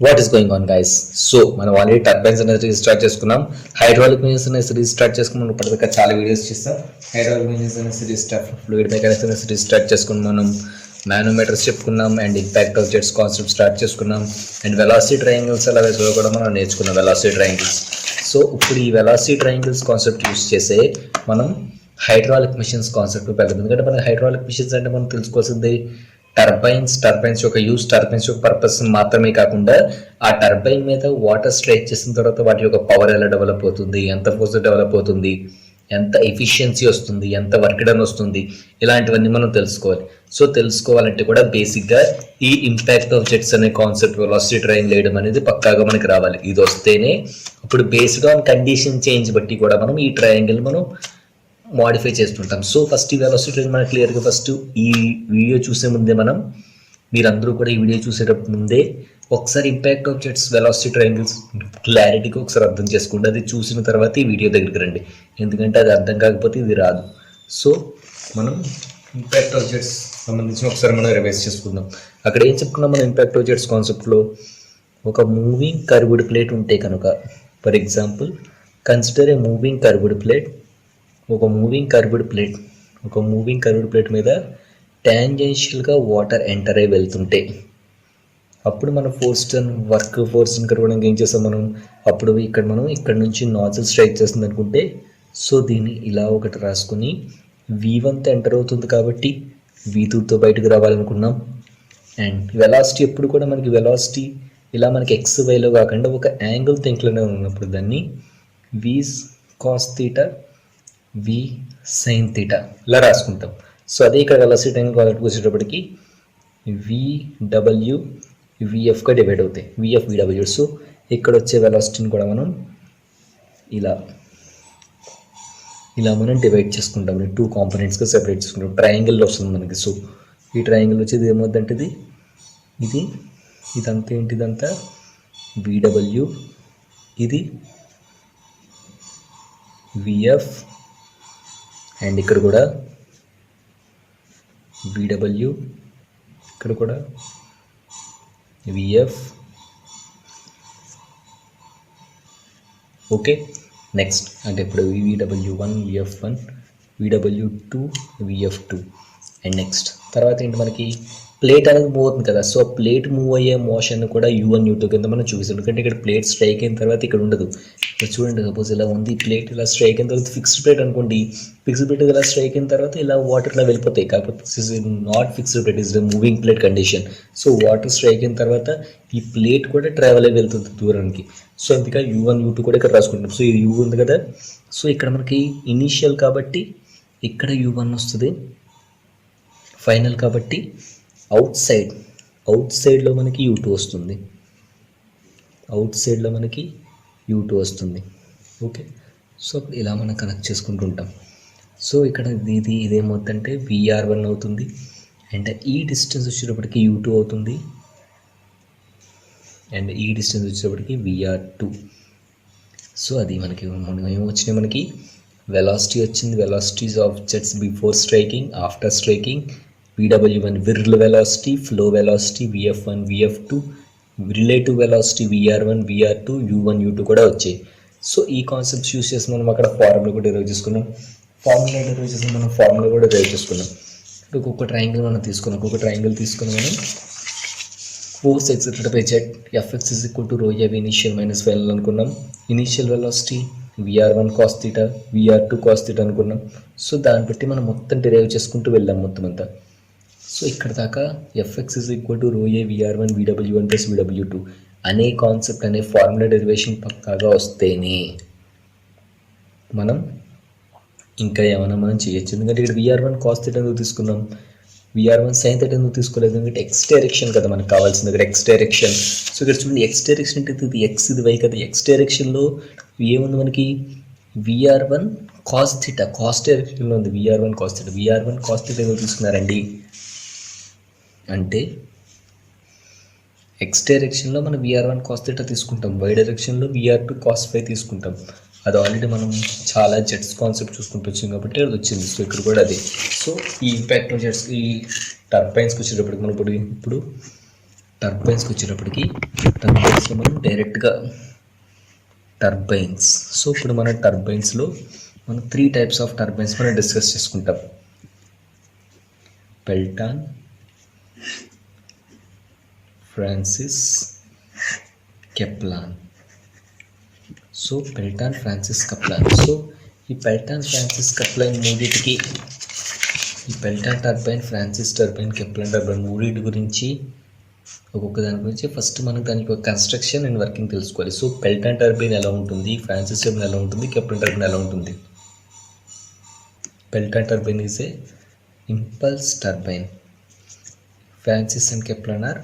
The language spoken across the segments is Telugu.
What is going on guys. So మనం ఆల్రెడీ టర్బైన్స్ అనేది రీస్టార్ట్ చేసుకున్నాం, హైడ్రాలిక్ ఇంజిన్స్ అనేది రీస్టార్ట్ చేసుకున్నాం. ఇప్పటిదాకా చాలా వీడియోస్ చేస్తాం. హైడ్రాలిక్ ఇంజిన్స్ అనేది రీస్టార్ట్, ఫ్లూయిడ్ మెకానిక్స్ అనేది రీస్టార్ట్ చేసుకున్నాం, మనం మానోమీటర్స్ చెప్పుకున్నాం, and impact of jets concept start చేసుకున్నాం, అండ్ వెలాసిటీ ట్రయాంగిల్స్ అలా కూడా మనం నేర్చుకున్నాం వెలాసిటీ ట్రయాంగిల్స్. సో ఇప్పుడు ఈ వెలాసిటీ ట్రయాంగిల్స్ కాన్సెప్ట్ యూస్ చేసే మనం హైడ్రాలిక్ మిషన్స్ కాన్సెప్ట్ పెడతాం. ఎందుకంటే మన హైడ్రాలిక్ మిషన్స్ అంటే మనం తెలుసుకోవాల్సింది టర్బైన్స్ యొక్క యూస్, టర్బైన్స్ యొక్క పర్పస్ మాత్రమే కాకుండా ఆ టర్బైన్ మీద వాటర్ స్ట్రైక్ చేసిన తర్వాత వాటి యొక్క పవర్ ఎలా డెవలప్ అవుతుంది, ఎంత ఫోర్స్ డెవలప్ అవుతుంది, ఎంత ఎఫిషియన్సీ వస్తుంది, ఎంత వర్క్ డన్ వస్తుంది, ఇలాంటివన్నీ మనం తెలుసుకోవాలి. సో తెలుసుకోవాలంటే కూడా బేసిక్గా ఈ ఇంపాక్ట్ ఆఫ్ జెట్స్ అనే కాన్సెప్ట్, వెలాసిటీ ట్రయాంగిల్ వేయడం అనేది పక్కాగా మనకి రావాలి. ఇది వస్తేనే ఇప్పుడు బేస్డ్ ఆన్ కండిషన్ చేంజ్ బట్టి కూడా మనం ఈ ట్రయాంగిల్ మనం మోడిఫై చేస్తుంటాం. సో ఫస్ట్ ఈ వెలాసిటీ ట్రయాంగిల్ మనకి క్లియర్గా ఫస్ట్ ఈ వీడియో చూసే ముందే మీరందరూ కూడా ఈ వీడియో చూసేటప్పుడు ముందే ఒకసారి impact of jets, velocity triangles క్లారిటీగా ఒకసారి అర్థం చేసుకోండి. అది చూసిన తర్వాత ఈ వీడియో దగ్గరికి రండి, ఎందుకంటే అది అర్థం కాకపోతే ఇది రాదు. సో మనం ఇంపాక్ట్ ఆఫ్ జెట్స్ సంబంధించిన ఒకసారి మనం రివైజ్ చేసుకుందాం. అక్కడ ఏం చెప్పుకున్నాం మనం ఇంపాక్ట్ ఆఫ్ జెట్స్ కాన్సెప్ట్లో? ఒక మూవింగ్ కర్వ్డ్ ప్లేట్ ఉంటే కనుక, for example consider A moving curved plate. ఒక మూవింగ్ కర్వ్డ్ ప్లేట్ మీద టాంజెన్షియల్గా వాటర్ ఎంటర్ అయి వెళ్తుంటే అప్పుడు మన వర్క్ ఫోర్స్ని కనుగొనడానికి ఏం చేస్తాం మనం? అప్పుడు ఇక్కడ నుంచి నాజిల్ స్ట్రైక్ చేస్తుంది అనుకుంటే, సో దీన్ని ఇలా ఒకటి రాసుకుని V1తో ఎంటర్ అవుతుంది కాబట్టి V2తో బయటకు రావాలనుకున్నాం. అండ్ వెలాసిటీ ఎప్పుడు కూడా మనకి వెలాసిటీ ఇలా మనకి ఎక్స్ వైలో కాకుండా ఒక యాంగిల్ థింక్లోనే ఉన్నప్పుడు దాన్ని V cos θ, V sin θ ఇలా రాసుకుంటాం. సో అదే ఇక్కడ వెలాసిటీ ట్రయాంగిల్ కాన్సెప్ట్ వచ్చేటప్పటికి VW VFగా డివైడ్ అవుతాయి, VF VW. సో ఇక్కడ వచ్చే వెలాసిటీని కూడా మనం ఇలా మనం డివైడ్ చేసుకుంటాం, టూ కాంపోనెంట్స్గా సెపరేట్ చేసుకుంటాం. ట్రయాంగిల్లో వస్తుంది మనకి. సో ఈ ట్రయాంగిల్ వచ్చేది ఏమవుతుందంటే ఇదంతా ఏంటిదంతా VW, ఇది VF, అండ్ ఇక్కడ కూడా VW, ఇక్కడ కూడా VF. ఓకే, నెక్స్ట్ అంటే ఇప్పుడు VW1 VF1, VW2 VF2, and next తర్వాత ఏంటి మనకి ప్లేట్ అనేది మూవ్ అవుతుంది కదా. సో ప్లేట్ మూవ్ అయ్యే మోషన్ కూడా U1 U2 కింద మనం చూపిస్తాం. ఎందుకంటే ఇక్కడ ప్లేట్ స్ట్రైక్ అయిన తర్వాత ఇక్కడ ఉండదు. ఇక్కడ చూడండి, సపోజ్ ఇలా ఉంది, ప్లేట్ ఇలా స్ట్రైక్ అయిన తర్వాత ఫిక్స్డ్ ప్లేట్ అనుకోండి, ఫిక్స్డ్ ప్లేట్ ఇలా స్ట్రైక్ అయిన తర్వాత ఇలా వాటర్లో వెళ్ళిపోతాయి. కాకపోతే this is not fixed plate, is moving plate condition. So water strike అయిన తర్వాత ఈ ప్లేట్ కూడా ట్రావెల్ అయి వెళ్తుంది దూరానికి. సో అందుకే U1 U2 కూడా ఇక్కడ రాసుకుంటాం. సో ఇది U ఉంది కదా, సో ఇక్కడ మనకి ఇనీషియల్ కాబట్టి ఇక్కడ U1 వస్తుంది, ఫైనల్ కాబట్టి అవుట్ సైడ్లో మనకి U2 వస్తుంది, ఓకే. సో ఇలా మనం కనెక్ట్ చేసుకుంటుంటాం. సో ఇక్కడ ఇదేమవుతుందంటే VR1 అవుతుంది, అండ్ ఈ డిస్టెన్స్ వచ్చేటప్పటికి U2 అవుతుంది, అండ్ ఈ డిస్టెన్స్ వచ్చేటప్పటికి VR2. సో అది మనకి ఏమొచ్చినాయి, మనకి వెలాసిటీ వచ్చింది, velocities of jets before striking, after striking, VW1 whirl velocity, flow velocity VF1 VF2, relative velocity VR1 VR2, U1 U2 కూడా వచ్చాయి. సో ఈ కాన్సెప్ట్స్ యూస్ చేసి మనం అక్కడ ఫార్ములా కూడా డెరైవ్ చేసుకున్నాం. ఒక్కొక్క ట్రయాంగిల్ మనం తీసుకున్నాం. మనం force excepted by jet Fx = ρ initial minus final అనుకున్నాం. Initial velocity VR1 cos θ, VR2 cos θ అనుకున్నాం. సో దాన్ని బట్టి మనం మొత్తం డెరైవ్ చేసుకుంటూ వెళ్ళాం మొత్తం అంతా. సో ఇక్కడ దాకా Fx = ρ VR1 VW1 + VW2 అనే కాన్సెప్ట్ అనే ఫార్ములా డెరివేషన్ పక్కాగా వస్తేనే మనం ఇంకా ఏమైనా మనం చేయొచ్చు. ఎందుకంటే ఇక్కడ VR1 cos θ ఎందుకు తీసుకున్నాం, VR1 sin θ ఎందుకు తీసుకోలేదు? ఎందుకంటే ఎక్స్ డైరెక్షన్ కదా మనకు కావాల్సింది, ఇక్కడ ఎక్స్ డైరెక్షన్. సో ఇక్కడ చూడండి, ఎక్స్ డైరెక్షన్ అంటే ఇది ఎక్స్, ఇది వై కదా. ఎక్స్ డైరెక్షన్లో ఏముంది మనకి? VR1 cos θ, కాస్ డైరెక్షన్లో ఉంది VR1 cos θ. VR1 cos θ ఎందుకు తీసుకున్నారండి అంటే ఎక్స్ డైరెక్షన్లో మనం VR1 cos θ తీసుకుంటాం, వై డైరెక్షన్లో VR2 cos φ తీసుకుంటాం. అది ఆల్రెడీ మనం చాలా జెట్స్ కాన్సెప్ట్ చూసుకుంటూ వచ్చాం కాబట్టి అది వచ్చింది. సో ఇక్కడ కూడా అదే. సో ఈ ఇంపాక్ట్ జెట్స్, ఈ టర్బైన్స్కి వచ్చేటప్పటికి మనం ఇప్పుడు టర్బైన్స్కి వచ్చేటప్పటికి టర్బైన్స్లో మనం డైరెక్ట్గా టర్బైన్స్. సో ఇప్పుడు మన టర్బైన్స్లో మనం 3 టైప్స్ ఆఫ్ టర్బైన్స్ మనం డిస్కస్ చేసుకుంటాం. Pelton, Francis, Kaplan. So Pelton, Francis, Kaplan. So ఈ పెల్టాన్, ఫ్రాన్సిస్, కెప్లాన్ మూడింటికి, ఈ Pelton turbine, Francis turbine, Kaplan turbine మూడింటి గురించి ఒక్కొక్క దాని గురించి ఫస్ట్ మనం దానికి ఒక కన్స్ట్రక్షన్ అండ్ వర్కింగ్ తెలుసుకోవాలి. సో పెల్టాన్ టర్బైన్ ఎలా ఉంటుంది, ఫ్రాన్సిస్ టర్బైన్ ఎలా ఉంటుంది, కెప్లాన్ టర్బైన్ ఎలా ఉంటుంది. Pelton turbine is a impulse turbine. Francis and Kaplan are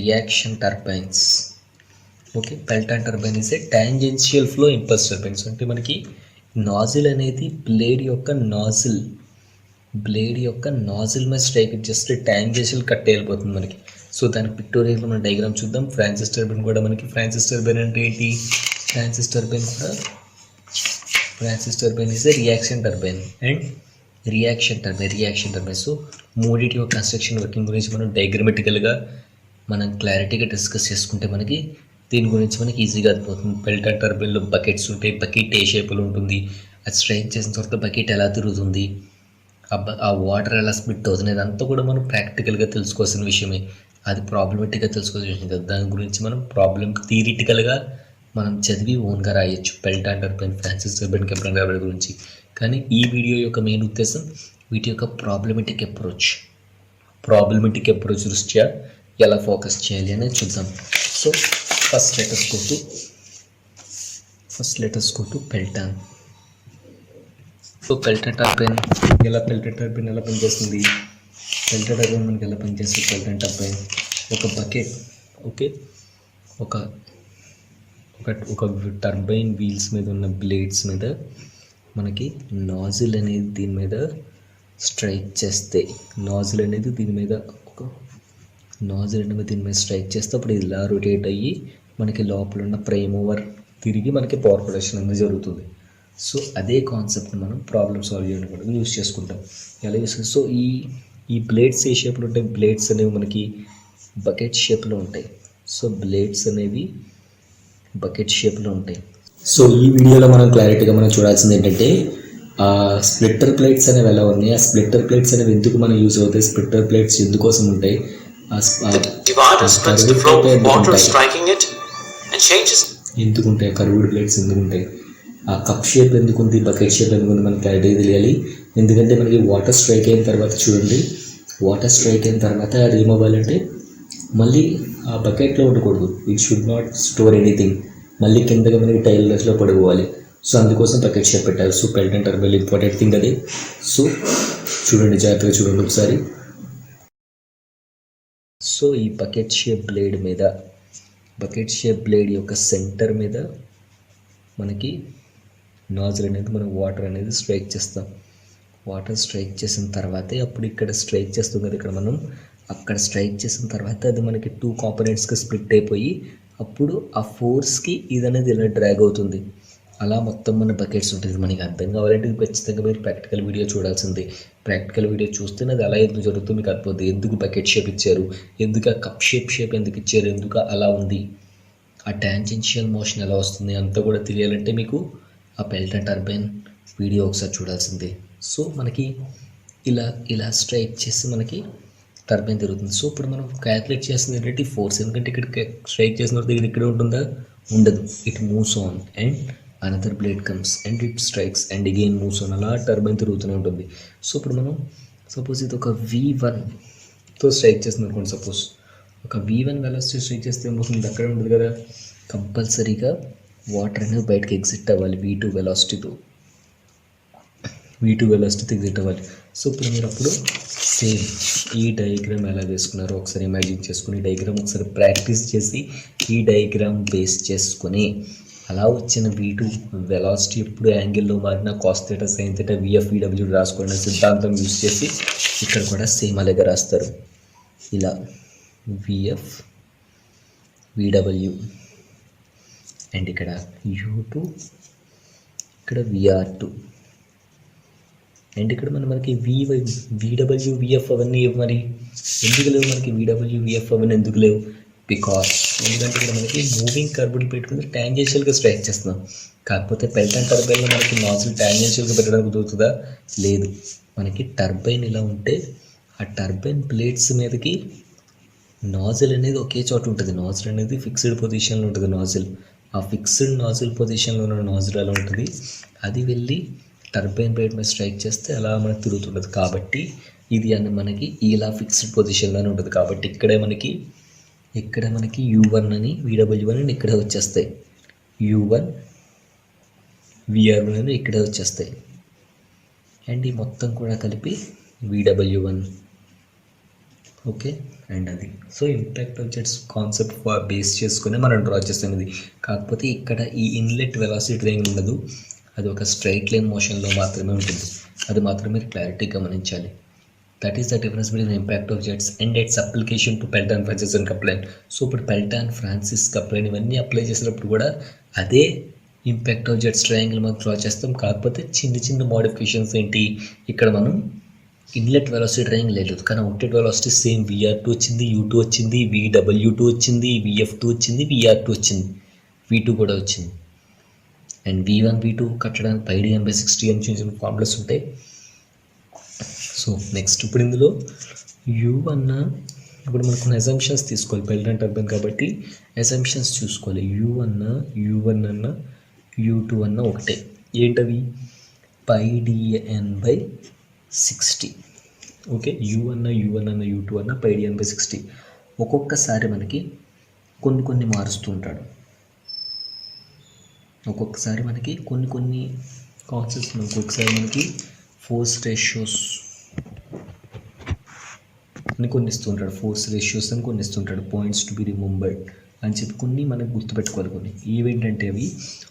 reaction turbines. Okay, Pelton turbine is a tangential flow impulse turbines. అంటే మనకి నాజిల్ అనేది బ్లేడ్ యొక్క నాజిల్ మీద స్ట్రైక్ జస్ట్ టాంజెన్షియల్ కట్ వెళ్ళిపోతుంది మనకి. సో దాని పిక్టోరియల్గా మనం డయాగ్రామ్ చూద్దాం. ఫ్రాన్సిస్ టర్బైన్ కూడా మనకి, ఫ్రాన్సిస్ టర్బైన్ అంటే ఏంటి, Francis turbine is A reaction turbine and reaction turbine. So మూడింటి యొక్క కన్స్ట్రక్షన్ వర్కింగ్ గురించి మనం డయాగ్రమెటికల్గా మనం క్లారిటీగా డిస్కస్ చేసుకుంటే మనకి దీని గురించి మనకి ఈజీగా అర్థమవుతుంది. పెల్టాన్ టర్బైన్లో బకెట్స్ ఉంటాయి, బకెట్ ఏ షేప్లో ఉంటుంది, అది స్ట్రైక్ చేసిన తర్వాత బకెట్ ఎలా తిరుగుతుంది, ఆ వాటర్ ఎలా స్ప్లిట్ అవుతుంది, అదంతా కూడా మనం ప్రాక్టికల్గా తెలుసుకోవాల్సిన విషయమే. అది ప్రాబ్లమెటిక్గా తెలుసుకోవాల్సిన విషయం కదా. దాని గురించి మనం థియరిటికల్గా మనం చదివి ఓన్గా రాయొచ్చు Pelton turbine, Francis turbine, Kaplan turbine గురించి. కానీ ఈ వీడియో యొక్క మెయిన్ ఉద్దేశం వీటి యొక్క ప్రాబ్లమెటిక్ అప్రోచ్ దృష్ట్యా ఎలా ఫోకస్ చేయాలి అనేది చూద్దాం. So first letters go to Pelton. So Pelton turbine ఎలా పనిచేస్తుంది, పెల్టాన్ టర్బైన్ మనకి ఎలా పనిచేస్తుంది. పెల్టాన్ టర్బైన్ ఒక బకెట్, ఓకే, ఒక టర్బైన్ వీల్స్ మీద ఉన్న బ్లేడ్స్ మీద మనకి నాజిల్ అనేది దీని మీద స్ట్రైక్ చేస్తే, దీని మీద స్ట్రైక్ చేస్తే అప్పుడు ఇలా రొటేట్ అయ్యి మనకి లోపల ఉన్న ప్రైమ్ ఓవర్ తిరిగి మనకి పవర్ ప్రొడక్షన్ అనేది జరుగుతుంది. సో అదే కాన్సెప్ట్ని మనం ప్రాబ్లమ్ సాల్వ్ చేయడం కూడా యూస్ చేసుకుంటాం. ఎలా యూస్ చేస్తాం, సో ఈ బ్లేడ్స్ ఏ షేప్లో ఉంటాయి, బ్లేడ్స్ అనేవి మనకి బకెట్ షేప్లో ఉంటాయి. సో బ్లేడ్స్ అనేవి బకెట్ షేప్లో ఉంటాయి. సో ఈ వీడియోలో మనం క్లారిటీగా మనం చూడాల్సింది ఏంటంటే స్ప్లిట్టర్ ప్లేట్స్ అనేవి ఎలా ఉన్నాయి, ఆ స్ప్లిట్టర్ ప్లేట్స్ అనేవి ఎందుకు మనం యూజ్ అవుతాయి, స్ప్లిట్టర్ ప్లేట్స్ ఎందుకోసం ఉంటాయి, ఎందుకుంటాయి, కర్వ్డ్ ప్లేట్స్ ఎందుకుంటాయి, ఆ కప్ షేప్ ఎందుకుంది, బకెట్ షేప్ ఎందుకుంది, మనకి క్లారిటీ తెలియాలి. ఎందుకంటే మనకి వాటర్ స్ట్రైక్ అయిన తర్వాత చూడండి, వాటర్ స్ట్రైక్ అయిన తర్వాత అది ఏమవ్వాలంటే మళ్ళీ ఆ బకెట్లో ఉండకూడదు. It should not store anything, మళ్ళీ కిందగా మనకి టైలర్స్లో పడిపోవాలి. సో అందుకోసం బకెట్ షేప్ పెట్టాలి. So Pelton turbine important thing అది. సో చూడండి, జాగ్రత్తగా చూడండి ఒకసారి. సో ఈ బకెట్ షేప్ బ్లేడ్ యొక్క సెంటర్ మీద మనకి నాజిల్ అనేది, మనం వాటర్ అనేది స్ట్రైక్ చేస్తాం. వాటర్ స్ట్రైక్ చేసిన తర్వాతే అప్పుడు ఇక్కడ స్ట్రైక్ చేస్తాం కదా, ఇక్కడ మనం అక్కడ స్ట్రైక్ చేసిన తర్వాత అది మనకి 2 కాంపోనెంట్స్గా స్ప్లిట్ అయిపోయి అప్పుడు ఆ ఫోర్స్కి ఇది అనేది ఇలా డ్రాగ్ అవుతుంది. అలా మొత్తం మన బకెట్స్ ఉంటుంది. మనకి అర్థం కావాలంటే ఖచ్చితంగా మీరు ప్రాక్టికల్ వీడియో చూడాల్సిందే. ప్రాక్టికల్ వీడియో చూస్తేనే అది అలా ఎందుకు జరుగుతుంది మీకు అర్థమవుతుంది. ఎందుకు బకెట్ షేప్ ఇచ్చారు, ఎందుకు ఆ కప్ షేప్ ఎందుకు ఇచ్చారు, ఎందుకు అలా ఉంది, ఆ టాంజెన్షియల్ మోషన్ ఎలా వస్తుంది అంతా కూడా తెలియాలంటే మీకు ఆ పెల్టాన్ టర్బైన్ వీడియో ఒకసారి చూడాల్సిందే. సో మనకి ఇలా స్ట్రైక్ చేసి మనకి టర్బైన్ తిరుగుతుంది. సో ఇప్పుడు మనం క్యాలిక్యులేట్ చేస్తుంది ఏంటంటే ఫోర్స్, ఎందుకంటే ఇక్కడ స్ట్రైక్ చేసిన తర్వాత ఇది ఇక్కడ ఉంటుందా, ఉండదు. It moves on and another blade comes and it strikes and again moves on, అలా టర్బైన్ తిరుగుతూనే ఉంటుంది. సో ఇప్పుడు మనం సపోజ్ ఇది ఒక V1తో స్ట్రైక్ చేస్తుంది అనుకోండి. సపోజ్ ఒక V1 వెలాసిటీ స్ట్రైక్ చేస్తే ఏమవుతుంది, అక్కడ ఉంటుంది కదా, కంపల్సరీగా వాటర్ అనేది బయటకి ఎగ్జిట్ అవ్వాలి V2 వెలాసిటీతో ఎగ్జిట్ అవ్వాలి. సో ఇప్పుడు మీరు అప్పుడు సేమ్ ఈ డయాగ్రామ్ ఎలా వేసుకున్నారో ఒకసారి ఇమాజిన్ చేసుకుని, ఈ డయాగ్రామ్ ఒకసారి ప్రాక్టీస్ చేసి ఈ డయాగ్రామ్ బేస్ చేసుకొని అలా వచ్చిన V2 వెలాసిటీ ఎప్పుడు యాంగిల్లో మారిన cos theta sine theta VF VW రాసుకోండి సిద్ధాంతం యూస్ చేసి ఇక్కడ కూడా సేమ్ అలాగే రాస్తారు. ఇలా VF VW అండ్ ఇక్కడ U2, ఇక్కడ VR2 అండ్ ఇక్కడ మనకి VW VF అవన్నీ మరి ఎందుకు లేవు, మనకి VW VF అవన్నీ ఎందుకు లేవు, బికాస్ ఎందుకంటే ఇక్కడ మనకి మూవింగ్ కర్వ్డ్ పెట్టుకుని టాంజెన్షియల్గా స్ట్రైక్ చేస్తున్నాం. కాకపోతే పెల్టన్ టర్బైన్లో మనకి నాజిల్ టాంజెన్షియల్గా పెట్టడానికి కుదురుతుందా? లేదు. మనకి టర్బైన్ ఇలా ఉంటే ఆ టర్బైన్ ప్లేట్స్ మీదకి నాజిల్ అనేది ఒకే చోట ఉంటుంది. నాజిల్ అనేది ఫిక్స్డ్ పొజిషన్లో ఉంటుంది. నాజిల్ ఆ ఫిక్స్డ్ నాజిల్ పొజిషన్లో ఉన్న నాజిల్ ఎలా ఉంటుంది, అది వెళ్ళి టర్బైన్ ప్లేట్ మీద స్ట్రైక్ చేస్తే అలా మనకు తిరుగుతుంటుంది. కాబట్టి ఇది అని మనకి ఇలా ఫిక్స్డ్ పొజిషన్లోనే ఉంటుంది. కాబట్టి ఇక్కడ మనకి U1 అని VW1 అని ఇక్కడే వచ్చేస్తాయి. U1 VR1 అని ఇక్కడే వచ్చేస్తాయి. అండ్ ఈ మొత్తం కూడా కలిపి VW1. ఓకే, అండ్ అది so impact objects concept base చేసుకుని మనం డ్రా చేస్తాం ఇది. కాకపోతే ఇక్కడ ఈ ఇన్లెట్ వెలాసిటీ ట్రయాంగిల్ ఉండదు, అది ఒక స్ట్రైట్ లైన్ మోషన్లో మాత్రమే ఉంటుంది. అది మాత్రమే క్లారిటీ గమనించాలి. That is the difference between impact of jets and its application to Pelton Francis and Kaplan. So ఇప్పుడు పెల్టాన్ ఫ్రాన్సిస్ కప్లైన్ ఇవన్నీ అప్లై చేసినప్పుడు కూడా అదే ఇంపాక్ట్ ఆఫ్ జెట్స్ ట్రయాంగిల్ మనం డ్రా చేస్తాం. కాకపోతే చిన్న మోడిఫికేషన్స్ ఏంటి, ఇక్కడ మనం ఇన్లెట్ వెలాసిటీ ట్రయాంగిల్ లేదు, కానీ అవుట్లెట్ వెలాసిటీ సేమ్ VR2 వచ్చింది, U2 వచ్చింది, VW2 వచ్చింది, VF2 వచ్చింది, VR2 వచ్చింది, V2 కూడా వచ్చింది. అండ్ V1 V2 కట్టడానికి πdn/60 అని చిన్న ఫార్ములాస్ ఉంటాయి. సో నెక్స్ట్ ఇప్పుడు ఇందులో U1 ఇప్పుడు మనకు కొన్ని అజంప్షన్స్ తీసుకోవాలి. పెల్టన్ టర్బైన్ కాబట్టి అజంప్షన్స్ చూసుకోవాలి. U1 అన్న U2 అన్న ఒకటే. ఏంటవి? πdn/60. ఓకే, U1 అన్న U2 అన్న πdn/60. ఒక్కొక్కసారి మనకి కొన్ని మారుస్తూ ఉంటాడు. ఒక్కొక్కసారి మనకి కొన్ని కాన్సెప్ట్స్, ఒక్కొక్కసారి మనకి ఫోర్స్ రేషియోస్ అని కొన్ని ఇస్తుంటాడు, ఫోర్స్ రేషియోస్ అని కొన్ని ఇస్తుంటాడు, పాయింట్స్ టు బి రిమెంబర్డ్ అని చెప్పి కొన్ని మనకు గుర్తుపెట్టుకోవాలి. కొన్ని ఈవెంట్ అవి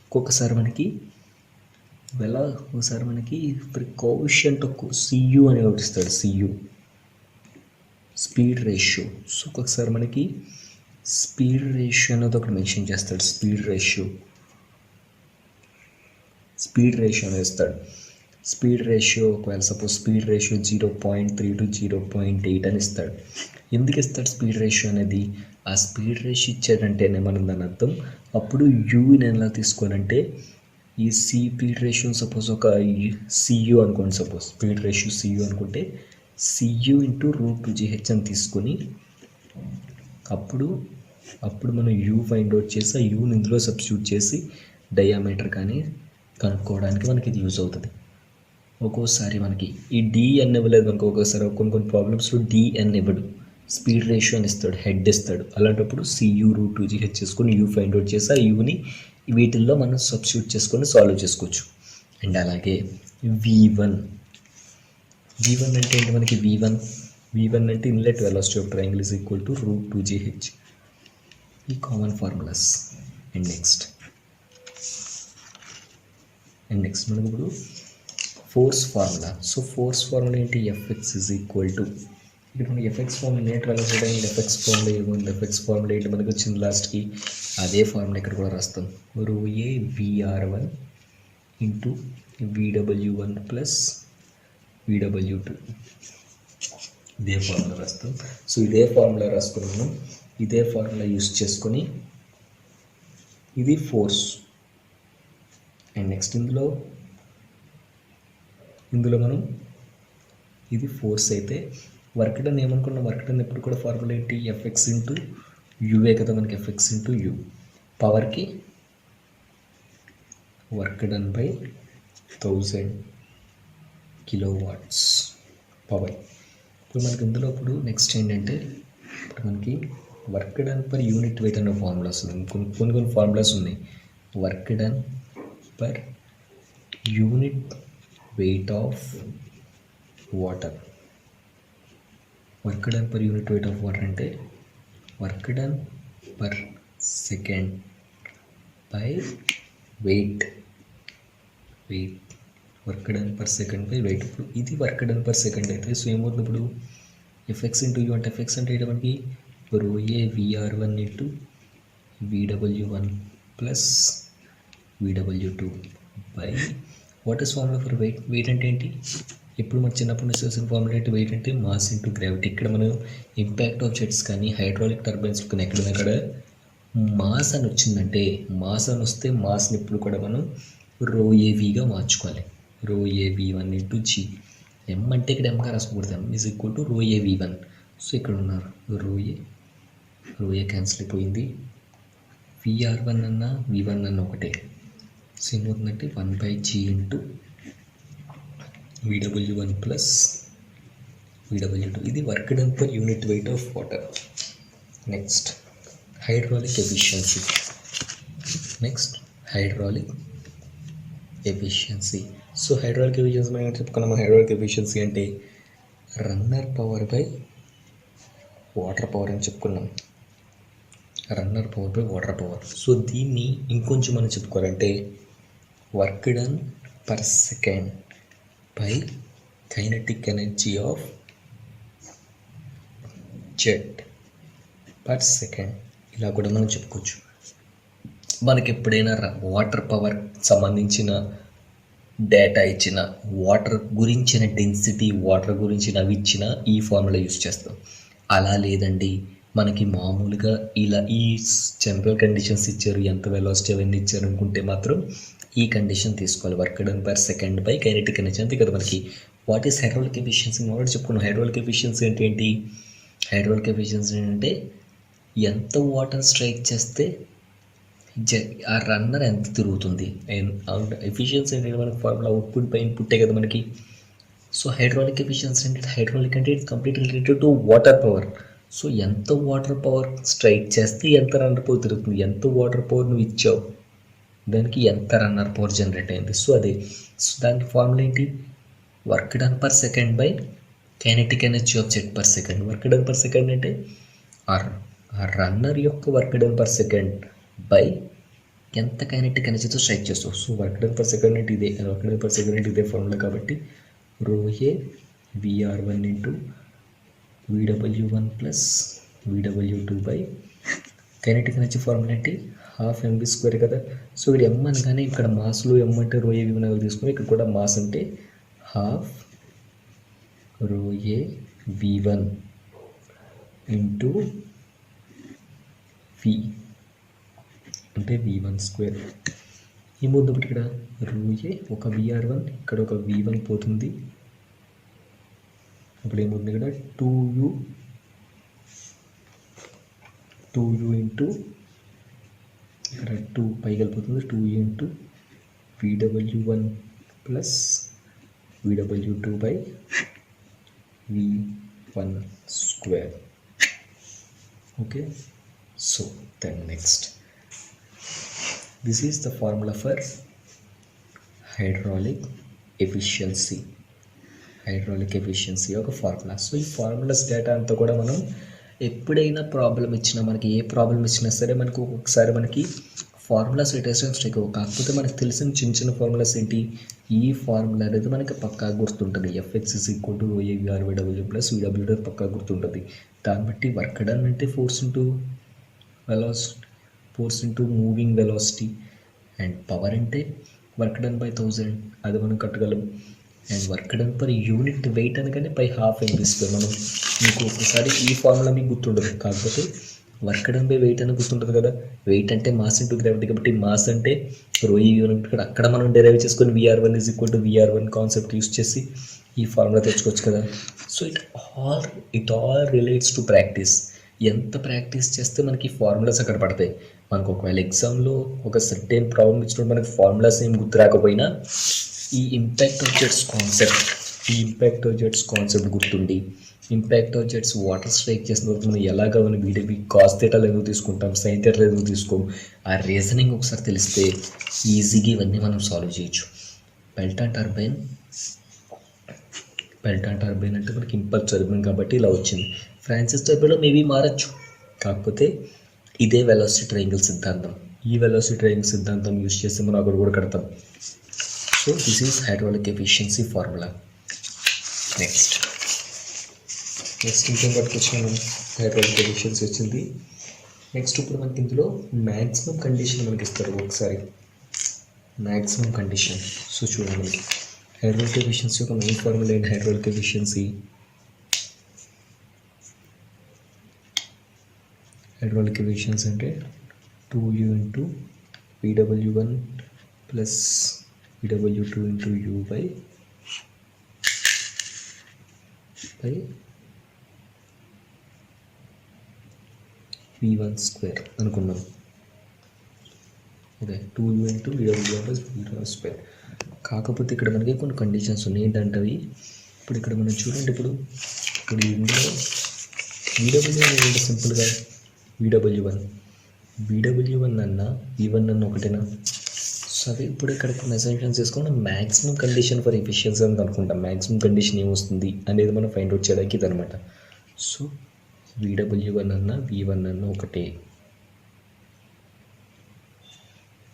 ఒక్కొక్కసారి మనకి ఒకసారి మనకి ప్రికాషన్ట్ CU అని ఒకటి ఇస్తాడు, CU స్పీడ్ రేషియో. సో ఒక్కొక్కసారి మనకి స్పీడ్ రేషియో అనేది ఒకటి మెన్షన్ చేస్తాడు. స్పీడ్ రేషియో అనేది ఇస్తాడు. స్పీడ్ రేషియో ఒకవేళ సపోజ్ స్పీడ్ రేషియో 0.3 to 0.8 అని ఇస్తాడు. ఎందుకు ఇస్తాడు స్పీడ్ రేషియో అనేది? ఆ స్పీడ్ రేషియో ఇచ్చాడంటేనే మనం దాని అర్థం అప్పుడు యూని ఎలా తీసుకోవాలంటే ఈ స్పీడ్ రేషియో సపోజ్ ఒక CU అనుకోండి, సపోజ్ స్పీడ్ రేషియో CU అనుకుంటే CU × √2GH అని తీసుకొని అప్పుడు మనం U ఫైండ్ అవుట్ చేసి ఆ యూని ఇందులో సబ్స్టిట్యూట్ చేసి డయామీటర్ కానీ కనుక్కోవడానికి మనకి ఇది యూజ్ అవుతుంది. ఒక్కోసారి మనకి ఈ DN ఇవ్వలేదు మనకు, ఒక్కోసారి కొన్ని ప్రాబ్లమ్స్లో DN ఇవ్వడు, స్పీడ్ రేషియో అని ఇస్తాడు, హెడ్ ఇస్తాడు. అలాంటప్పుడు CU √2GH చేసుకొని U ఫైండ్ అవుట్ చేసి ఆ యూని వీటిల్లో మనం సబ్స్టిట్యూట్ చేసుకొని సాల్వ్ చేసుకోవచ్చు. అండ్ అలాగే V1 అంటే ఏంటి మనకి? V1 అంటే inlet velocity of triangle is equal to √2GH, ఈ కామన్ ఫార్ములాస్. అండ్ నెక్స్ట్ మనకి ఇప్పుడు force formula. So force formula ఏంటి? Fx ఈజ్ ఈక్వల్ టు, ఇక్కడ మనకి f x formula net velocity f x formula ఏముంది? ఎఫెక్స్ ఫార్ములా ఏంటి మనకి వచ్చింది లాస్ట్కి? అదే ఫార్ములా ఇక్కడ కూడా రాస్తాం. ρA VR1 × VW1 + VW2, ఇదే ఫార్ములా రాస్తాం. సో ఇదే ఫార్ములా రాసుకున్నాము. ఇదే ఫార్ములా యూస్ చేసుకొని ఇది ఫోర్స్. అండ్ నెక్స్ట్ ఇందులో మనం ఇది ఫోర్స్ అయితే వర్క్ డన్ ఏమనుకున్నాం? వర్క్ డన్ ఎప్పుడు కూడా ఫార్ములా ఏంటి? Fx × Uఏ కదా మనకి, Fx × U పవర్కి వర్క్ డన్ బై 1000 kilowatts పవర్. ఇప్పుడు మనకి ఇందులో ఇప్పుడు నెక్స్ట్ ఏంటంటే ఇప్పుడు మనకి work done per unit weight అనే ఫార్ములాస్ ఉన్నాయి. కొన్ని ఫార్ములాస్ ఉన్నాయి. Work done per unit weight of water. Work done per unit weight of water అంటే work done per second by weight. Work done per second by weight. ఇప్పుడు ఇది వర్క్ డన్ పర్ సెకండ్ అయితే సో ఏమవుతుంది ఇప్పుడు? Fx × U అంటే Fx అంటే ఏంటి మనకి? ρA VR1 × VW1 + VW2 by what is formula for weight? Weight అంటే ఏంటి? ఇప్పుడు మన చిన్నప్పుడు నేర్చుకున్న ఫార్ములా ఏంటంటే మాస్ ఇంటూ గ్రావిటీ. ఇక్కడ మనం ఇంపాక్ట్ ఆఫ్ జెట్స్ కానీ హైడ్రాలిక్ టర్బైన్స్ కానీ ఎక్కడ మాస్ అని వచ్చిందంటే, మాస్ అని వస్తే మాస్ని ఇప్పుడు కూడా మనం రో ఏవీగా మార్చుకోవాలి. రో ఏవి1 ఇంటూ జీ. ఎం అంటే ఇక్కడ ఎంగా రాసుకోకూడదు. ఎం ఈజ్ ఈక్వల్ టు రో ఏవి1. సో ఇక్కడ ఉన్నారు రో ఏ క్యాన్సిల్ అయిపోయింది. విఆర్1 అన్న వి1 అన్న ఒకటే. సో ఏమవుతుందంటే 1/g into VW1 plus VW2. ఇది work done per unit weight of water. Next hydraulic efficiency. So hydraulic efficiency మనం చెప్పుకున్నాము. హైడ్రాలిక్ ఎఫిషియన్సీ అంటే runner power by water power అని చెప్పుకున్నాం. సో దీన్ని ఇంకొంచెం మనం చెప్పుకోవాలంటే work done per second by kinetic energy of jet per second. ఇలా కూడా మనం చెప్పుకోవచ్చు. మనకి ఎప్పుడైనా వాటర్ పవర్ సంబంధించిన డేటా ఇచ్చిన, వాటర్ గురించిన డెన్సిటీ, వాటర్ గురించిన అవి ఇచ్చిన ఈ ఫార్ములా యూస్ చేస్తాం. అలా లేదండి, మనకి మామూలుగా ఇలా ఈ జనరల్ కండిషన్స్ ఇచ్చారు, ఎంత వెలాసిటీ అవన్నీ ఇచ్చారు అనుకుంటే మాత్రం ఈ కండిషన్ తీసుకోవాలి. Work done per second by kinetic energy. అంతే కదా మనకి. What is hydraulic efficiency? Already చెప్పుకున్నాం. హైడ్రాలిక్ ఎఫిషియన్సీ అంటే ఏంటి? హైడ్రాలిక్ ఎఫిషియన్సీ అంటే ఎంత వాటర్ స్ట్రైక్ చేస్తే ఆ రన్నర్ ఎంత తిరుగుతుంది. ఎఫిషియన్సీ అంటే మనకి ఫార్ములా అవుట్పుట్ బై ఇన్పుట్టే కదా మనకి. సో హైడ్రాలిక్ ఎఫిషియన్సీ అంటే హైడ్రాలిక్ అంటే it's completely related to water power. So ఎంత వాటర్ పవర్ స్ట్రైక్ చేస్తే ఎంత రన్నర్ పవర్ తిరుగుతుంది, ఎంత వాటర్ పవర్ నువ్వు ఇచ్చావు దానికి ఎంత రన్నర్ పవర్ జనరేట్ అయింది. సో అదే. సో దానికి ఫార్ములా ఏంటి? Work done per second by kinetic energy of jet per second. Work done per second అంటే ఆ రన్నర్ యొక్క work done per second by ఎంత కైనెటిక్ ఎనర్జీతో స్ట్రైక్ చేస్తావు. So work done per second అంటే ఇదే. వర్క్ డన్ పర్ సెకండ్ అంటే ఇదే ఫార్ములా. కాబట్టి rho a v r one into VW1 plus VW2 by kinetic energy formula ఏంటి? ½ mv² కదా. సో ఇక్కడ ఎమ్ అనగానే ఇక్కడ మాస్లో ఎమ్ అంటే రో ఏ వి1 తీసుకుని, ఇక్కడ కూడా మాస్ అంటే ½ రో ఏ వి1 ఇంటూ వి అంటే v1². ఏమవుతుంది ఇక్కడ రో ఏ ఒక విఆర్1, ఇక్కడ ఒక వి1 పోతుంది. అప్పుడు ఏమవుతుంది ఇక్కడ 2u ఇంటూ ఇక్కడ 2 పైకి వెళ్ళిపోతుంది. 2 into VW1 plus VW2 by v1². Okay. So then next, this is the formula for hydraulic efficiency. ఒక ఫార్ములా. సో ఈ ఫార్ములాస్ డేటా అంతా కూడా మనం ఎప్పుడైనా ప్రాబ్లం ఇచ్చినా, మనకి ఏ ప్రాబ్లం ఇచ్చినా సరే మనకు ఒక్కొక్కసారి మనకి ఫార్ములాస్ రిటేషన్ స్ట్రైక్ అవ్వవు. కాకపోతే మనకు తెలిసిన చిన్న ఫార్ములాస్ ఏంటి, ఈ ఫార్ములా అనేది మనకి పక్కా గుర్తుంటుంది. ఎఫ్ఎక్స్ ఇస్ ఈక్వల్ టు రోఏవిఆర్విడబ్ల్యూ ప్లస్ విడబ్ల్యూడీ పక్కా గుర్తుంటుంది. దాన్ని బట్టి వర్క్ డన్ అంటే force into moving velocity, and power అంటే వర్క్ డన్ బై 1000 అది మనం కట్టగలం. And work done per unit weight అనగానే బై ½ mv². మనం మీకు ఒకసారి ఈ ఫార్ములా మీకు గుర్తుండదు, కాకపోతే వర్క్ డన్ బై వెయిట్ అని గుర్తుంటుంది కదా. వెయిట్ అంటే మాస్ ఇంటూ గ్రావిటీ, కాబట్టి మాస్ అంటే రో యూనిట్. అక్కడ మనం డెరైవ్ చేసుకొని v r one is equal to v r one concept use చేసి ఈ ఫార్ములా తెచ్చుకోవచ్చు కదా. So it all relates to practice. ఎంత ప్రాక్టీస్ చేస్తే మనకి ఫార్ములాస్ అక్కడ పడతాయి. మనకు ఒకవేళ ఎగ్జామ్లో ఒక సర్టెన్ ప్రాబ్లం ఇచ్చినప్పుడు మనకి ఫార్ములాస్ ఏం గుర్తు రాకపోయినా ఈ ఇంపాక్ట్ ఆఫ్ జెట్స్ కాన్సెప్ట్ గుర్తుండి, impact of jets water strike చేసిన తర్వాత మనం ఎలాగా మనం వీడివి కాస్ థీటాలు ఎందుకు తీసుకుంటాం, సైన్ థీటాలు ఎందుకు తీసుకోం, ఆ రీజనింగ్ ఒకసారి తెలిస్తే ఈజీగా ఇవన్నీ మనం సాల్వ్ చేయొచ్చు. పెల్టాన్ టర్బైన్ అంటే మనకి ఇంపల్స్ టర్బైన్ కాబట్టి ఇలా వచ్చింది. ఫ్రాన్సిస్ టర్బైన్లో మేబీ మారచ్చు, కాకపోతే ఇదే వెలాసిటీ ట్రయాంగిల్ సిద్ధాంతం. ఈ వెలాసిటీ ట్రయాంగిల్ సిద్ధాంతం యూజ్ చేస్తే మనం అక్కడ కూడా కడతాం. So this is hydraulic efficiency formula. Next ఇంకేం పట్టుకొచ్చాను, హైడ్రాలిక్ ఎఫిషియన్సీ వచ్చింది. నెక్స్ట్ ఇప్పుడు మనకి ఇందులో మ్యాక్సిమం కండిషన్ మనకి ఇస్తారు ఒకసారి. Maximum condition. సో చూడండి, మనకి హైడ్రాలిక్ ఎఫిషియన్సీ యొక్క మెయిన్ ఫార్ములా ఏంటి? హైడ్రాలిక్ ఎఫిషియన్సీ అంటే 2U into VW1 plus VW2 into U by V1 square అనుకున్నాం. అదే 2U into VW1 plus V1 square. కాకపోతే ఇక్కడ మనకి కొన్ని కండిషన్స్ ఉన్నాయి. ఏంటంటే ఇప్పుడు ఇక్కడ మనం చూడండి, ఇప్పుడు ఇందులో VW1 ఏంటంటే సింపుల్గా VW1 అన్న V1 అన్న ఒకటేనా? సో అవి ఇప్పుడు ఇక్కడ కొన్ని అసంప్షన్స్ చేసుకుని మ్యాక్సిమం కండిషన్ ఫర్ ఎఫిషియన్సీ అని అనుకుంటాం. మ్యాక్సిమం కండిషన్ ఏమొస్తుంది అనేది మనం ఫైండ్ అవుట్ చేయడానికి ఇది అనమాట. సో VW1 అన్న V1 అన్న ఒకటే.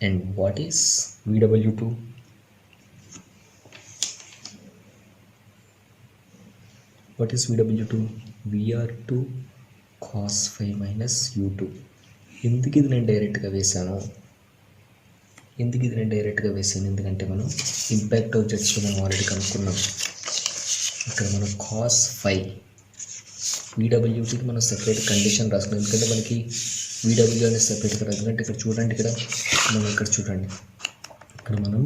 And what is VW2? VR2 cos phi minus U2. ఎందుకు ఇది నేను డైరెక్ట్గా వేసాను? ఎందుకంటే మనం ఇంపాక్ట్ ఆబ్జెక్ట్స్లో మనం ఆల్రెడీ కనుక్కున్నాం. ఇక్కడ మనం కాస్ ఫై VW2కి మనం సెపరేట్ కండిషన్ రాసుకున్నాం. ఎందుకంటే మనకి VW అనేది సెపరేట్గా రాదు. ఎందుకంటే ఇక్కడ చూడండి, ఇక్కడ మనం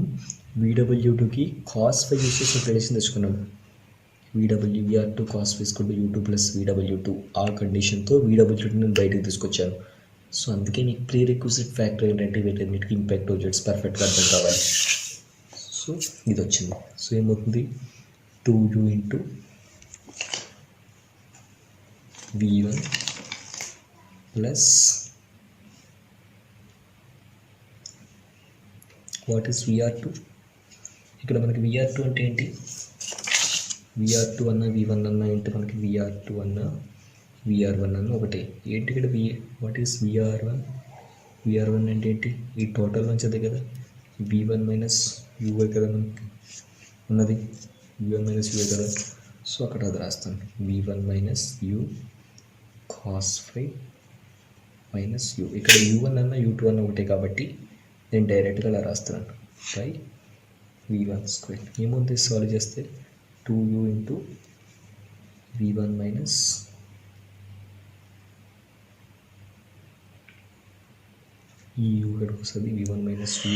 VW2కి కాస్ ఫై యూస్ చేసి ప్రెడిక్షన్ తెచ్చుకున్నాం. VR2 cos phi is equal to U2 plus VW2 ఆ కండిషన్తో VW2 నేను బయటకు తీసుకొచ్చాను. సో అందుకే నీకు ప్రీరిక్విజిట్ ఫ్యాక్టర్ ఏంటంటే వీటన్నిటికీ ఇంపాక్ట్ ఆబ్జెక్ట్స్ పర్ఫెక్ట్గా అర్థం కావాలి. సో ఇది వచ్చింది. సో ఏమవుతుంది? 2U into V1 plus what is VR2? ఇక్కడ మనకి VR2 అంటే ఏంటి? VR2 అన్న V1 అన్న ఏంటి? మనకి VR2 అన్న VR1 అన్న ఒకటే. ఏంటి ఇక్కడ వాట్ ఈస్ VR1 అంటే ఏంటి? ఈ టోటల్ నుంచి అదే కదా, V1 మైనస్ UY కదా మనకి ఉన్నది, V1 మైనస్ UY కదా. సో అక్కడ అది రాస్తాను, V1 minus U cos phi minus U. ఇక్కడ U1 అన్న U2 అన్న ఒకటే కాబట్టి నేను డైరెక్ట్గా అలా రాస్తున్నాను బై V1 స్క్వేర్. ఏముంది సాల్వ్ చేస్తే 2U into V1 minus U ఇక్కడికి వస్తుంది V1 minus U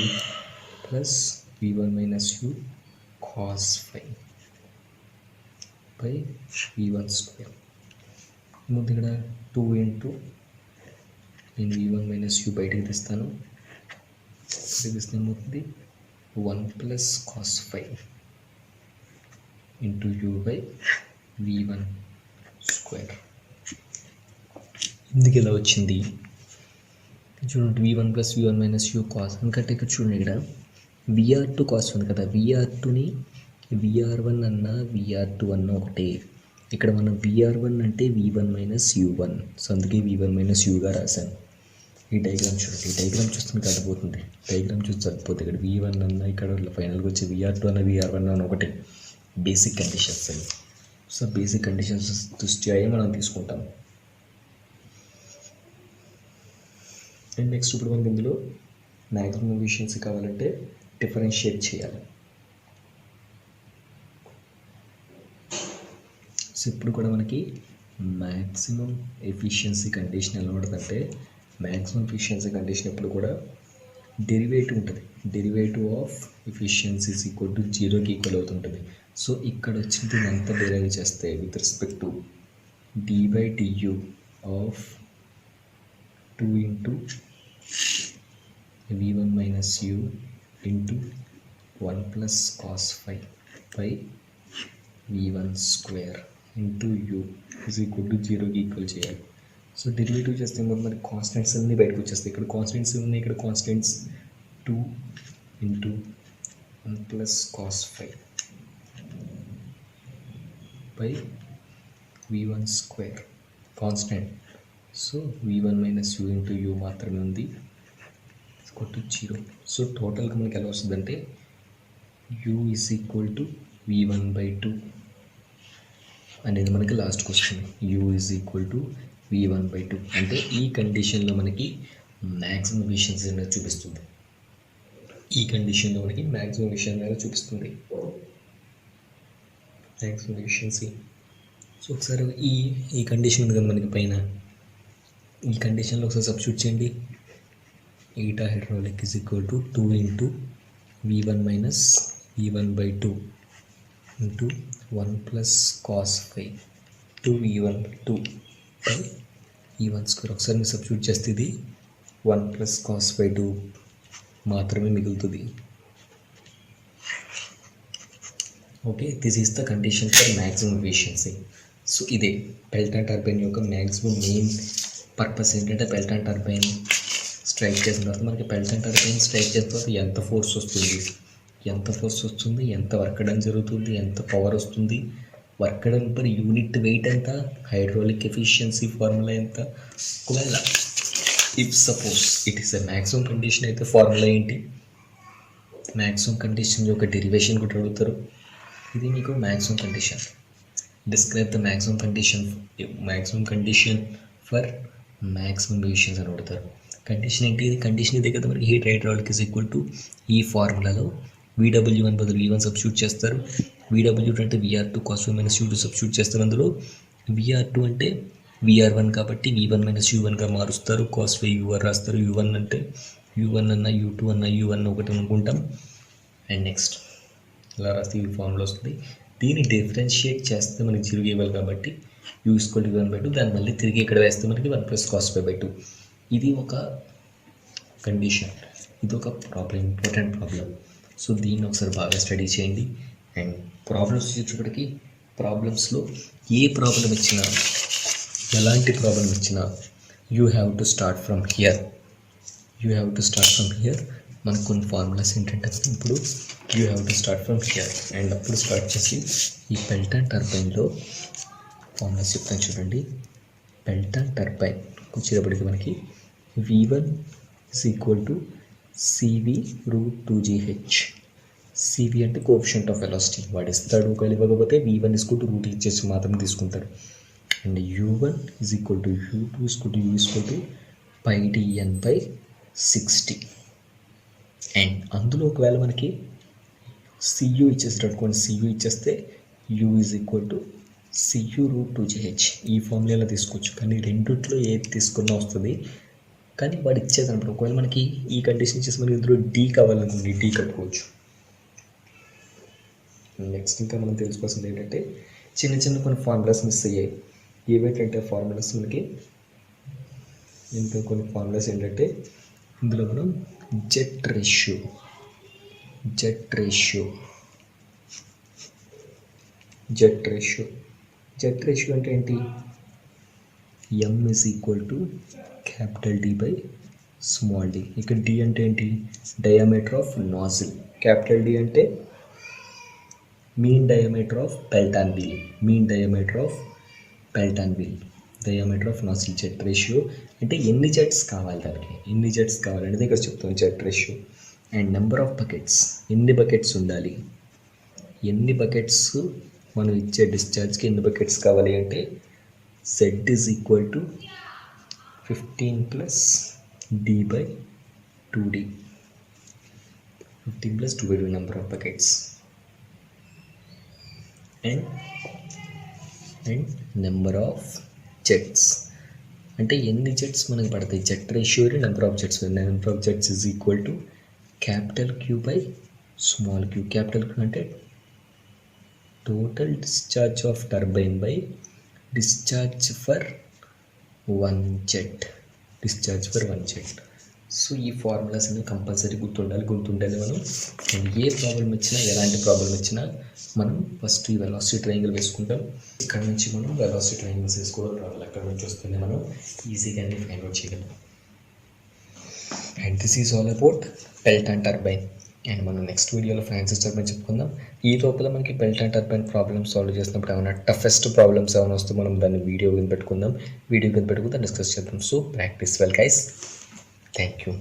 plus V1 minus U cos phi by V1 square. ముందు ఇక్కడ 2 into నేను V1 minus U బయటకు తీస్తాను. తీస్తే ఏమవుతుంది? 1 plus cos phi into U by V1 square. ఎందుకు ఇలా వచ్చింది చూడండి, V1 plus V1 minus U cos. ఎందుకంటే ఇక్కడ చూడండి, ఇక్కడ VR2 cos ఉంది కదా, VR2ని VR1 అన్న VR2 అన్న ఒకటే. ఇక్కడ మనం VR1 అంటే V1 minus U1, సో అందుకే V1 minus Uగా రాశాను. ఈ డయాగ్రామ్ చూడండి, ఈ డయాగ్రామ్ చూస్తే అర్థమవుతుంది. డయాగ్రామ్ చూసి సరిపోతుంది. ఇక్కడ V1 అన్న ఇక్కడ ఫైనల్గా వచ్చి VR2 అన్న VR1 అన్న ఒకటే. బేసిక్ కండిషన్స్ అని. సో బేసిక్ కండిషన్స్ దృష్ట్యా మనం తీసుకుంటాం. అండ్ నెక్స్ట్ ఇప్పుడు మనకి ఇందులో మ్యాక్సిమం ఎఫిషియన్సీ కావాలంటే డిఫరెన్షియేట్ చేయాలి. సో ఇప్పుడు కూడా మనకి మ్యాక్సిమం ఎఫిషియన్సీ కండిషన్ ఎలా ఉంటుందంటే, మ్యాక్సిమం ఎఫిషియన్సీ కండిషన్ ఎప్పుడు కూడా డెరివేటివ్ ఉంటుంది. Derivative of efficiency is equal to 0కి ఈక్వల్ అవుతుంటుంది. సో ఇక్కడ వచ్చింది అంతా డెరైవ్ చేస్తే with respect to d/du of 2 into V1 minus U into 1 plus cos phi by V1 square into U is equal to 0కి ఈక్వల్ చేయాలి. సో డెరివేటివ్ చేస్తే మరి కాన్స్టెంట్స్ అన్నీ బయటకు వచ్చేస్తాయి. ఇక్కడ కాన్స్టెంట్స్ ఉన్నాయి, ఇక్కడ constants 2 into 1 plus cos phi by V1 square constant. So V1 minus U into U మాత్రమే ఉంది, ఈక్వల్ టు 0. సో టోటల్గా మనకి ఎలా వస్తుందంటే U is equal to V1/2 అనేది మనకి last question. U is equal to V1/2 అంటే ఈ కండిషన్లో మనకి మ్యాక్సిమం ఎఫిషియన్సీ అనేది చూపిస్తుంది. Maximum efficiency. సో ఒకసారి ఈ కండిషన్ ఉంది కదా మనకి పైన, ఈ కండిషన్లో ఒకసారి సబ్స్టిట్యూట్ చేయండి. Eta hydraulic is equal to 2 into V1 minus V1/2 into 1 plus cos 5 2V1/2 by E1². ఒకసారి మీరు సబ్స్టిట్యూట్ చేస్తే ఇది 1 ప్లస్ కాస్ 2 మాత్రమే మిగులుతుంది. Okay, this is the condition for maximum efficiency. So ఇదే పెల్టన్ టర్బైన్ యొక్క మ్యాక్సిమం మెయిన్ పర్పస్ ఏంటంటే, పెల్టన్ టర్బైన్ స్ట్రైక్ చేసిన తర్వాత మనకి పెల్టన్ టర్బైన్ స్ట్రైక్ చేసిన తర్వాత ఎంత ఫోర్స్ వస్తుంది, ఎంత వర్క్ డన్ జరుగుతుంది, ఎంత పవర్ వస్తుంది, work done per unit wait ఎంత, హైడ్రాలిక్ ఎఫిషియన్సీ ఫార్ములా ఎంత. ఒకవేళ if suppose it is a maximum condition అయితే ఫార్ములా ఏంటి, మ్యాక్సిమం కండిషన్ యొక్క డెరివేషన్ కూడా అడుగుతారు. ఇది మీకు maximum condition. Describe the maximum condition for maximum efficiency అని అడుగుతారు. కండిషన్ ఏంటి, ఇది కండిషన్ ఇదే కదా మనకి. Heat hydraulic is equal to ఈ ఫార్ములాలో VW1 బదులు V1 సబ్స్టిట్యూట్ చేస్తారు. VW2 అంటే VR2 cos V minus U2 substitute చేస్తారు. అందులో VR2 అంటే VR1 కాబట్టి V1 మైనస్ U1గా మారుస్తారు. cos UR రాస్తారు. U1 అంటే U1 అన్న U2 అన్న U1 ఒకటి అనుకుంటాం. అండ్ నెక్స్ట్ ఇలా రాస్తే ఈ ఫార్ములా వస్తుంది. దీన్ని డిఫరెన్షియేట్ చేస్తే మనకి 0 ఇవ్వాలి కాబట్టి U = V1/2, దాన్ని మళ్ళీ తిరిగి ఇక్కడ వేస్తే మనకి 1 ప్లస్ cos 5/2. ఇది ఒక కండిషన్, ఇది ఒక ప్రాబ్లం, ఇంపార్టెంట్ ప్రాబ్లం. సో దీన్ని ఒకసారి బాగా స్టడీ చేయండి. అండ్ ప్రాబ్లమ్స్ వచ్చేటప్పటికి, ప్రాబ్లమ్స్లో ఏ ప్రాబ్లం ఇచ్చినా, ఎలాంటి ప్రాబ్లం ఇచ్చినా you have to start from here. మనకు కొన్ని ఫార్ములాస్ ఏంటంటే ఇప్పుడు you have to start from here. And అప్పుడు స్టార్ట్ చేసి ఈ పెల్టన్ టర్బైన్లో ఫార్ములాస్ చెప్తాను చూడండి. పెల్టన్ టర్బైన్ వచ్చేటప్పటికి మనకి V1 is equal to CV√2GH. CV అంటే కోఎఫిషియంట్ ఆఫ్ వెలాసిటీ, వాడు ఇస్తాడు. ఒకవేళ ఇవ్వకపోతే V1 = √HH మాత్రం తీసుకుంటారు. And U1 is equal to U2 is equal to U is equal to πdN/60. And అందులో ఒకవేళ మనకి CU ఇచ్చేస్తాడు అనుకోండి, CU ఇచ్చేస్తే U is equal to CU√2GH. ఈ ఫార్ములా తీసుకోవచ్చు, కానీ రెండిట్లో ఏది తీసుకున్నా వస్తుంది. కానీ వాడు ఇచ్చేది అనమాట. ఒకవేళ మనకి ఈ కండిషన్ ఇచ్చేసి మనకి ఇందులో D కావాలనుకోండి, D కట్టుకోవచ్చు. నెక్స్ట్ ఇంకా మనం తెలుసుకోవాల్సింది ఏంటంటే, చిన్న కొన్ని ఫార్ములాస్ మిస్ అయ్యాయి. ఏవేంటంటే ఫార్ములాస్ మనకి ఇంకా కొన్ని ఫార్ములాస్ ఏంటంటే, ఇందులో మనం జెట్ రేషియో అంటే ఏంటి, M is equal to capital D by small d. ఇక్కడ D అంటే ఏంటి, diameter of nozzle. Capital D అంటే mean diameter of Pelton wheel. Diameter of nozzle. Jet ratio అంటే ఎన్ని జెట్స్ కావాలి, దానికి ఎన్ని జెట్స్ కావాలంటే ఇక్కడ చెప్తాను jet ratio. And number of buckets, ఎన్ని బకెట్స్ ఉండాలి, ఎన్ని బకెట్స్ మనం ఇచ్చే డిశ్చార్జ్కి ఎన్ని బకెట్స్ కావాలి అంటే Z is equal to 15 plus D by 2D. 15 plus 2 by 2 number of buckets. And number of jets. అంటే ఎన్ని జెట్స్ మనకి పడతాయి, jet ratio number of jets. Number of jets is equal to capital Q by small q. Capital Q అంటే total discharge of turbine by discharge for one jet. So ఈ ఫార్ములాస్ అనేవి కంపల్సరీ గుర్తుండాలి మనం. అండ్ ఏ ప్రాబ్లం వచ్చినా, ఎలాంటి ప్రాబ్లం వచ్చినా మనం ఫస్ట్ ఈ వెలాసిటీ ట్రయాంగిల్ వేసుకుంటాం. ఇక్కడ నుంచి మనం వెలాసిటీ ట్రయాంగిల్స్ వేసుకోవడం రావాలి, అక్కడ నుంచి వస్తుంది మనం ఈజీగా అన్ని ఫైండ్ అవుట్ చేయగలం. And this is all about Pelton turbine. And మనం నెక్స్ట్ వీడియోలో ఫ్రాన్సిస్ టర్బైన్ చెప్పుకుందాం. ఈ లోపల మనకి పెల్టన్ టర్బైన్ ప్రాబ్లమ్స్ సాల్వ్ చేసినప్పుడు ఏమైనా టఫెస్ట్ ప్రాబ్లమ్స్ ఏమైనా వస్తే మనం దాన్ని వీడియో కింద పెట్టుకుందాం డిస్కస్ చేద్దాం. So practice well guys. Thank you.